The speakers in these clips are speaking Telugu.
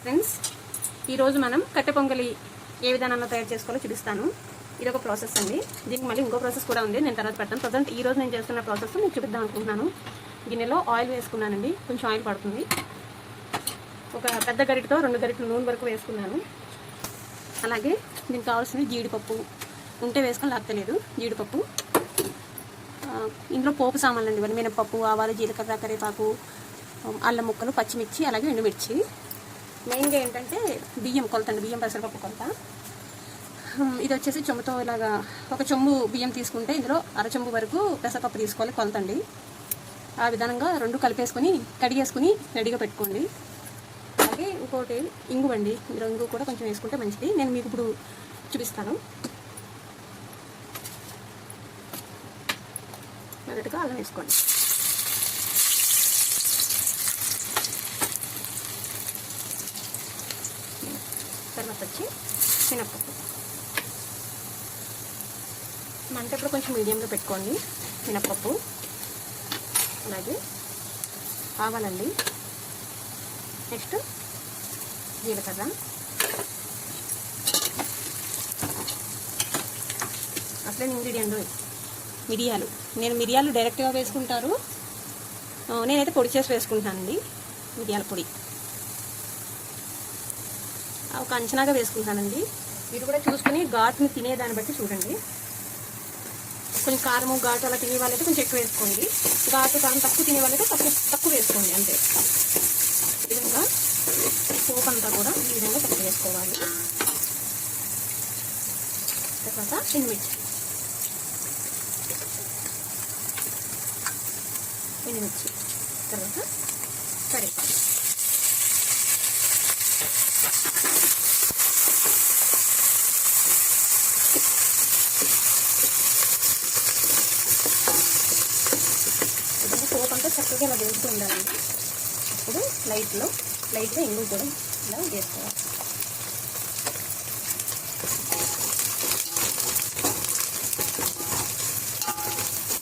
ఫ్రెండ్స్, ఈరోజు మనం కట్టె పొంగలి ఏ విధానంలో తయారు చేసుకోవాలో చూపిస్తాను. ఇది ఒక ప్రాసెస్ అండి. దీనికి మళ్ళీ ఇంకో ప్రాసెస్ కూడా ఉంది, నేను తర్వాత పెడతాను. ప్రజెంట్ ఈ రోజు నేను చేస్తున్న ప్రాసెస్ మీకు చూపిద్దాం అనుకుంటున్నాను. గిన్నెలో ఆయిల్ వేసుకున్నానండి, కొంచెం ఆయిల్ పడుతుంది. ఒక పెద్ద గరిటతో 2 గరిటెలు నూనె వరకు వేసుకున్నాను. అలాగే దీనికి కావాల్సిన జీడిపప్పు ఉంటే వేసుకొని లేకపోతే లేదు. జీడిపప్పు, ఇందులో పోపు సామాన్లు అండి, మినపప్పు, ఆవాలు, జీలకర్ర, కరివేపాకు, అల్లం ముక్కలు, పచ్చిమిర్చి, అలాగే ఎండుమిర్చి. మెయిన్గా ఏంటంటే బియ్యం కొలత అండి, బియ్యం పెసరపప్పు కొలత. ఇది వచ్చేసి చెంబుతో ఇలాగా ఒక చెంబు బియ్యం తీసుకుంటే ఇందులో అరచెంబు వరకు పెసరపప్పు తీసుకోవాలి కొలత అండి. ఆ విధానంగా 2 కలిపేసుకొని కడిగేసుకుని రెడీగా పెట్టుకోండి. అలాగే ఇంకోటి ఇంగు అండి, ఇందులో ఇంగు కూడా కొంచెం వేసుకుంటే మంచిది. నేను మీకు ఇప్పుడు చూపిస్తాను. మొదటగా అల్లం వేసుకోండి. తర్వాత వచ్చి మినప్పప్పు. మంట ఇప్పుడు కొంచెం మీడియంగా పెట్టుకోండి. మినప్పప్పు, అలాగే ఆవాలండి, నెక్స్ట్ జీలకర్ర, అసలే ఇంగ్రీడియంట్ మిరియాలు. నేను మిరియాలు డైరెక్ట్గా వేసుకుంటారు, నేనైతే పొడి చేసి వేసుకుంటానండి. మిరియాల పొడి ఒక అంచనాగా వేసుకుంటానండి. మీరు కూడా చూసుకుని ఘాటుని తినేదాన్ని బట్టి చూడండి. కొంచెం కారము ఘాటు అలా తినే వాళ్ళైతే కొంచెం ఎక్కువ వేసుకోండి. ఘాటు కారం తక్కువ తినే వాళ్ళైతే తక్కువ వేసుకోండి. అంతే. ఈ విధంగా పోపు అంతా కూడా ఈ విధంగా తక్కువ వేసుకోవాలి. తర్వాత ఎండుమిర్చి తర్వాత కరివేపాకు. పోపు అంతా చక్కగా ఇలా వేస్తూ ఉండాలండి. ఇప్పుడు లైట్గా ఇంగు కూడా ఇలా వేసుకోవాలి.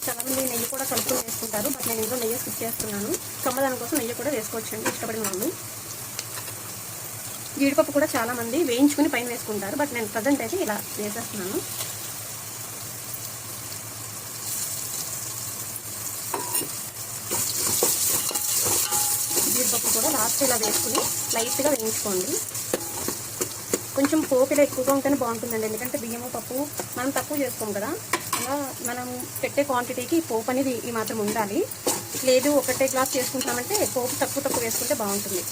చాలామంది నెయ్యి కూడా కలుపుకొని వేసుకుంటారు, బట్ నేను ఇంట్లో నెయ్యి స్కిప్ చేస్తున్నాను. కమ్మదాని కోసం నెయ్యి కూడా వేసుకోవచ్చండి, ఇష్టపడిన వాళ్ళు. జీడిపప్పు కూడా చాలామంది వేయించుకుని పైన వేసుకుంటారు, బట్ నేను ప్రజెంట్ అయితే ఇలా వేసేస్తున్నాను. జీడిపప్పు కూడా లాస్ట్ ఇలా వేసుకుని లైట్గా వేయించుకోండి. కొంచెం పోపులో ఎక్కువగా ఉంటేనే బాగుంటుందండి, ఎందుకంటే బియ్యము పప్పు మనం తక్కువ చేసుకోం కదా. అలా మనం పెట్టే క్వాంటిటీకి పోపు అనేది ఈ మాత్రం ఉండాలి. లేదు ఒకటే గ్లాస్ చేసుకుంటున్నామంటే పోపు తక్కువ వేసుకుంటే బాగుంటుంది.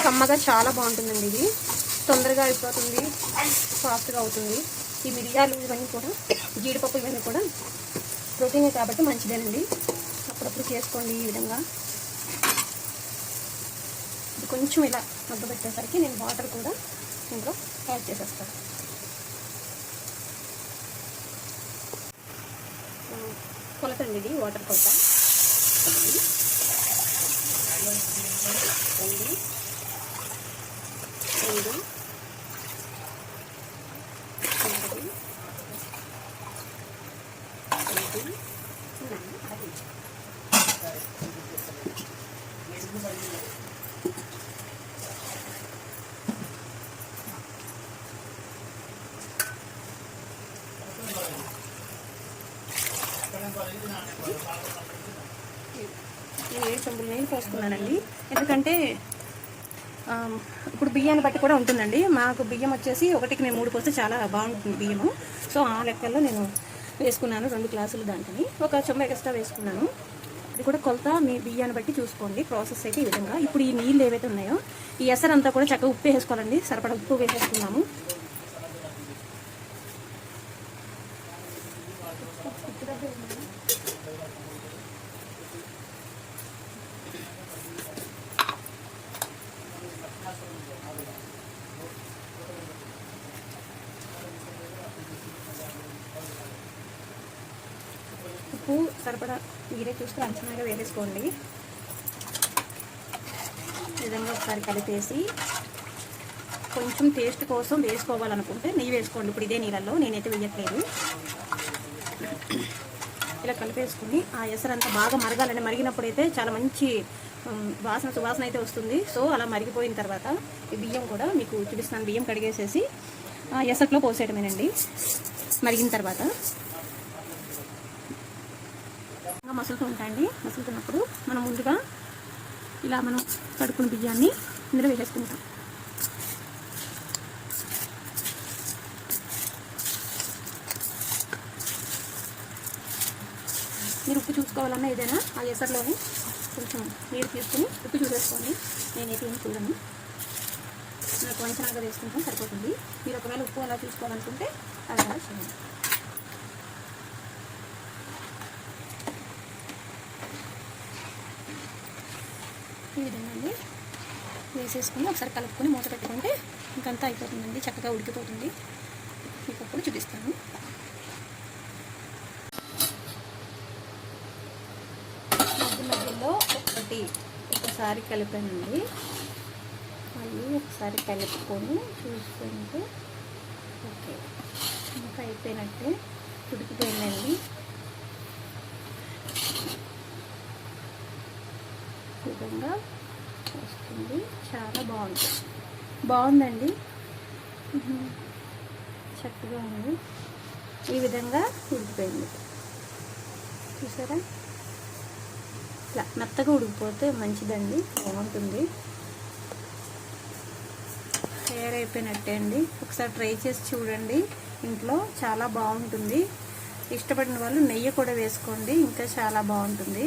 కమ్మగా చాలా బాగుంటుందండి. ఇది తొందరగా అయిపోతుంది, ఫాస్ట్గా అవుతుంది. ఈ మిరియాలు ఇవన్నీ కూడా, జీడిపప్పు ఇవన్నీ కూడా ప్రోటీనే కాబట్టి మంచిదేనండి. అప్పుడప్పుడు చేసుకోండి ఈ విధంగా. ఇది కొంచెం ఇలా మగ్గ పెట్టేసరికి నేను వాటర్ కూడా ఇందులో యాడ్ చేసేస్తాను. కొలతండి ఇది, వాటర్ కొలత. 2 చెంబులు నీళ్ళు పోసుకున్నానండి. ఎందుకంటే ఇప్పుడు బియ్యాన్ని బట్టి కూడా ఉంటుందండి. మాకు బియ్యం వచ్చేసి 1కి నేను 3 పోస్తే చాలా బాగుంటుంది బియ్యము. సో ఆ లెక్కల్లో నేను వేసుకున్నాను 2 గ్లాసులు. దాంట్ని ఒక చెంబు ఎక్స్ట్రా వేసుకున్నాను. అది కూడా కొలత మీ బియ్యాన్ని బట్టి చూసుకోండి. ప్రాసెస్ అయితే ఈ విధంగా. ఇప్పుడు ఈ నీళ్ళు ఏవైతే ఉన్నాయో ఈ ఎసరంతా కూడా చక్కగా ఉప్పు వేసుకోవాలండి. సరిపడా ఉప్పు వేసేసుకున్నాము. ఉప్పు సరిపడా మీరే చూస్తే అంచనాగా వేసేసుకోండి. ఈ విధంగా ఒకసారి కలిపేసి కొంచెం టేస్ట్ కోసం వేసుకోవాలనుకుంటే నెయ్యి వేసుకోండి. ఇప్పుడు ఇదే నీళ్ళల్లో, నేనైతే వేయట్లేదు. ఇలా కలిపేసుకుని ఆ ఎసరంతా బాగా మరగాలండి. మరిగినప్పుడైతే చాలా మంచి సువాసన అయితే వస్తుంది. సో అలా మరిగిపోయిన తర్వాత ఈ బియ్యం కూడా మీకు చూపిస్తున్నాను. బియ్యం కడిగేసేసి ఎసట్లో పోసేయటమేనండి. మరిగిన తర్వాత మసులుతూ ఉంటాయండి. మసులుతున్నప్పుడు మనం ముందుగా ఇలా మనం కడుక్కున్న బియ్యాన్ని ఇందులో వేసేసుకుంటాం. మీరు ఉప్పు చూసుకోవాలన్నా ఏదైనా ఆ ఎసర్లోని కొంచెం నీరు తీసుకుని ఉప్పు చూసేసుకోండి. నేనైతే ఏం చూడను, నాకు వంచనాగా వేసుకుంటాం సరిపోతుంది. మీరు ఒకవేళ ఉప్పు అలా చూసుకోవాలనుకుంటే అలా చేయండి. ఈ విధంగా అండి వేసేసుకుని ఒకసారి కలుపుకొని మూత పెట్టుకుంటే ఇంకంతా అయిపోతుందండి, చక్కగా ఉడికిపోతుంది. మీకు అప్పుడు చూపిస్తాను. మధ్యలో ఒకసారి కలిపానండి, మళ్ళీ ఒకసారి కలుపుకొని చూసుకుంటే ఓకే, ఇంకా అయిపోయినట్టే, ఉడికిపోయిందండి. ఈ విధంగా వస్తుంది, చాలా బాగుందండి, చక్కగా ఉంది. ఈ విధంగా ఉడికిపోయింది చూసారా. ఇట్లా మెత్తగా ఉడికిపోతే మంచిదండి, బాగుంటుంది. తయారైపోయినట్టే అండి. ఒకసారి ట్రై చేసి చూడండి ఇంట్లో, చాలా బాగుంటుంది. ఇష్టపడిన వాళ్ళు నెయ్యి కూడా వేసుకోండి, ఇంకా చాలా బాగుంటుంది.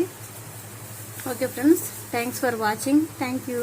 Okay friends, thanks for watching. Thank you.